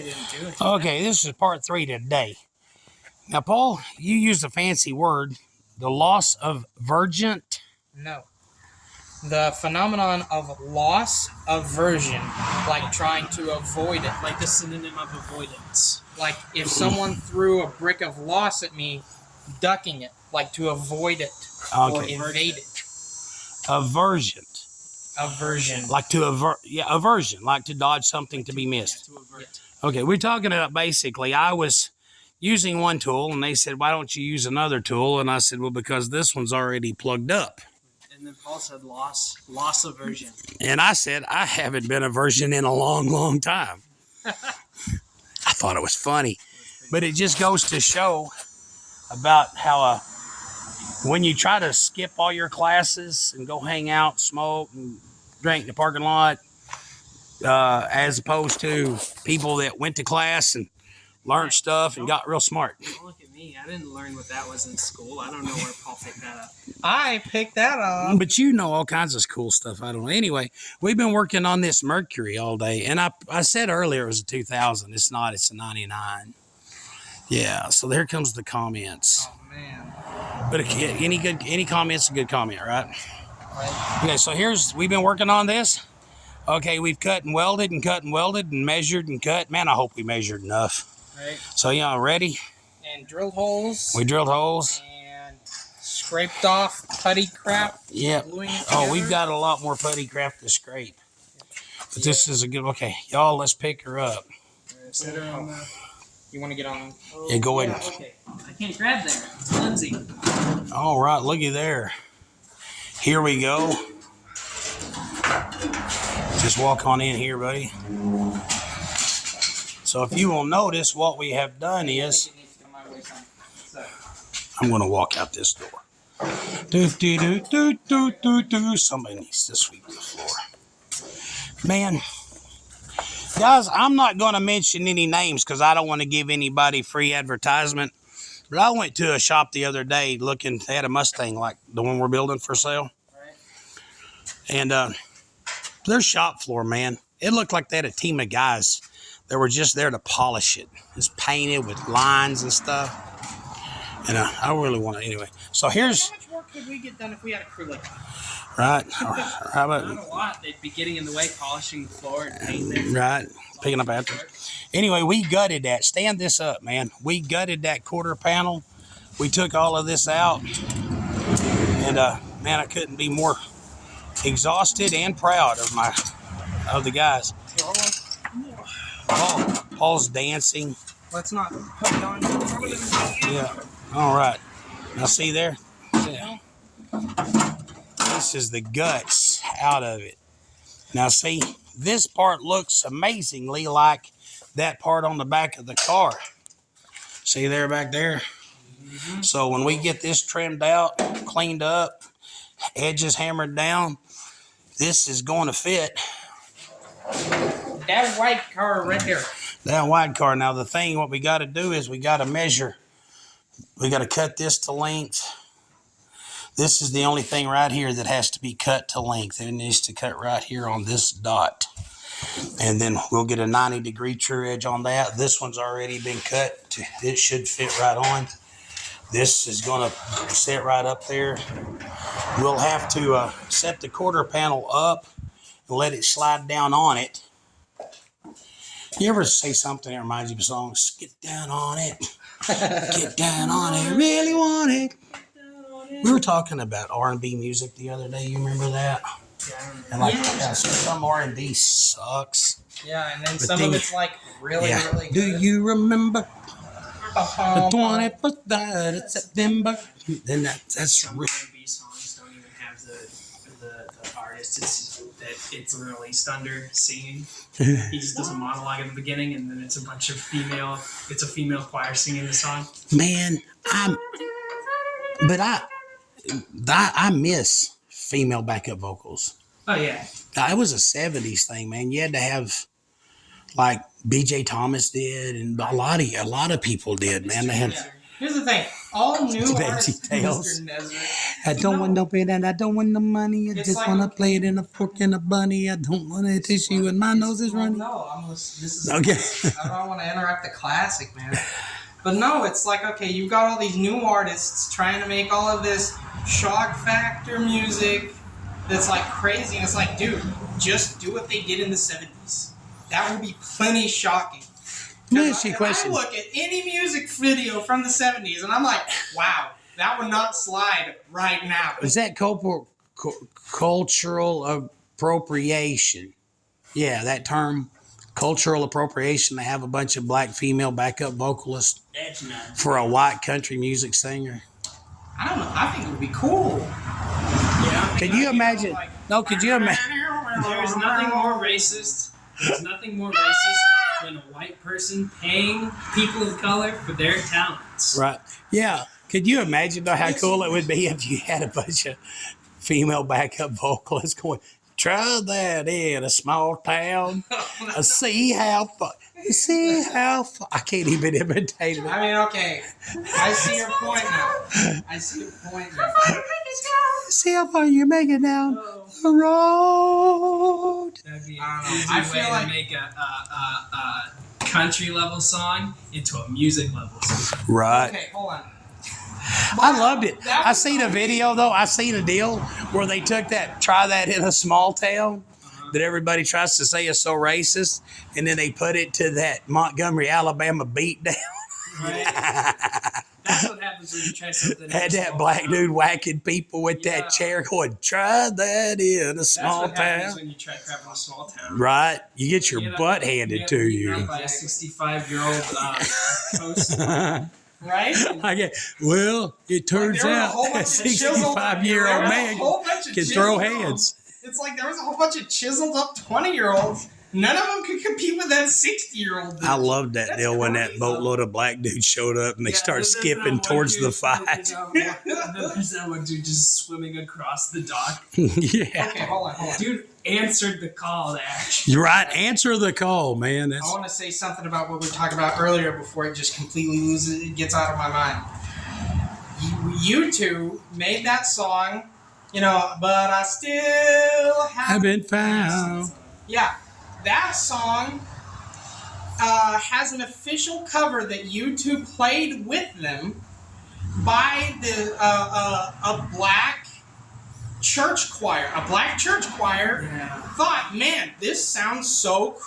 didn't do it. Okay, this is part 3 today. Now, Paul, you used a fancy word, the loss of virgin. No. The phenomenon of loss aversion, like trying to avoid it. Like the synonym of avoidance. Like if someone threw a brick of loss at me, ducking it, like to avoid it or invade it. Aversion. Aversion. Like to aversion, like to dodge something to be missed. Yeah, to avert. Okay, we're talking about basically, I was using one tool and they said, why don't you use another tool? And I said, well, because this one's already plugged up. And then Paul said loss aversion. And I said, I haven't been a virgin in a long, long time. I thought it was funny. But it just goes to show about how when you try to skip all your classes and go hang out, smoke, and drink in the parking lot, as opposed to people that went to class and learned stuff and got real smart. Don't look at me. I didn't learn what that was in school. I don't know where Paul picked that up. I picked that up. But you know all kinds of cool stuff. I don't know. Anyway, we've been working on this Mercury all day. And I said earlier it was a 2000. It's not. It's a 99. Yeah, so there comes the comments. Oh, man. But any comment's a good comment, right? Okay, so we've been working on this. Okay, we've cut and welded and measured and cut. Man, I hope we measured enough. Right. So, ready? And drilled holes. We drilled holes. And scraped off putty crap. Yep. Oh, we've got a lot more putty crap to scrape. But this is a good, okay, y'all, let's pick her up. Set her on the... You want to get on? Yeah, go ahead. Okay. I can't grab there. It's Lindsay. All right, looky there. Here we go. Just walk on in here, buddy. So if you will notice, what we have done is, I'm going to walk out this door. Somebody needs to sweep the floor. Man, guys, I'm not going to mention any names because I don't want to give anybody free advertisement. But I went to a shop the other day looking, they had a Mustang like the one we're building for sale. And their shop floor, man, it looked like they had a team of guys that were just there to polish it. It's painted with lines and stuff. And I really want to, anyway. So here's... How much work could we get done if we had a crew like that? Right. How about... Not a lot. They'd be getting in the way, polishing the floor and painting. Right. Picking up after. Anyway, we gutted that. Stand this up, man. We gutted that quarter panel. We took all of this out. And, man, I couldn't be more exhausted and proud of the guys. Paul's dancing. Let's not put it on. Yeah. All right. Now see there? Yeah. This is the guts out of it. Now see, this part looks amazingly like that part on the back of the car. See there back there? Mm-hmm. So when we get this trimmed out, cleaned up, edges hammered down, this is going to fit. That white car right there. That white car. Now the thing, what we got to do is we got to measure. We got to cut this to length. This is the only thing right here that has to be cut to length. It needs to cut right here on this dot. And then we'll get a 90-degree true edge on that. This one's already been cut. It should fit right on. This is going to sit right up there. We'll have to set the quarter panel up and let it slide down on it. You ever say something that reminds you of a song? Get down on it. Get down on it. Really want it. We were talking about R&B music the other day. You remember that? Yeah, I remember. And like, some R&B sucks. Yeah, and then some of it's like really good. Do you remember the 21st night of September? Then that's some R&B songs don't even have the artist. It's released under singing. He just does a monologue at the beginning, and then it's a bunch of female choir singing the song. Man, I miss female backup vocals. Oh yeah, It was a 70s thing, man. You had to have, like, B.J. Thomas did, and a lot of people did, man. They had Here's the thing. All new Veggie artists, Tales. Mr. Nezra. I don't want no bed and I don't want no money. I It's just like, want to okay. play it in a fork and a bunny. I don't want a tissue and my nose is Well, running. no, this is Okay. I don't want to interrupt the classic, man. But no, it's like, okay, you've got all these new artists trying to make all of this shock factor music that's like crazy, and it's like, dude, just do what they did in the 70s. That would be plenty shocking. Let me ask you a question. I look at any music video from the 70s, and I'm like, wow, that would not slide right now. Is that cultural appropriation? Yeah, that term, cultural appropriation. They have a bunch of black female backup vocalists That's not. for a white country music singer. I don't know. I think it would be cool. Yeah. Could you imagine? No, could you imagine? There's nothing more racist. There's nothing more racist than a white person paying people of color for their talents. Right. Yeah. Could you imagine though how cool it would be if you had a bunch of female backup vocalists going, try that in a small town. See how far. See how far. I can't even imitate it. I mean, okay. I see your point now. I see your point now. See how far you make it down the road. That'd be I an don't know. easy I way feel to like- make a country level song into a music level song. Right. Okay, hold on. I loved it. That I was seen a video though. I seen a deal where they took that, try that in a small town that everybody tries to say is so racist, and then they put it to that Montgomery, Alabama beatdown. Right? That's what happens when you try something. in a Had that small black town. dude whacking people with Yeah. that chair going, try that in a That's small what happens town. when you try crap in a small town. Right? You get your You get butt up- handed you to get beaten you. up by a 65-year-old host. Right? I get, well, it turns There was a out whole a bunch of chiseled- 65-year-old there was a man whole bunch of can throw chiseled- hands. It's like there was a whole bunch of chiseled up 20-year-olds. None of them could compete with that 60-year-old. I loved that That's deal when that crazy. bootload of black dudes showed up and they start there's that skipping one towards dude- the fight. There's that one dude just swimming across the dock. Yeah. Okay, hold on. Dude answered the call to action. You're right. Answer the call, man. I That's want to say something about what we were talking about earlier before it just completely loses, it gets out of my mind. You two made that song, but I still haven't found. Yeah, that song has an official cover that U2 played with them by a black church choir. A black church choir Yeah. thought, man, this sounds so crazy.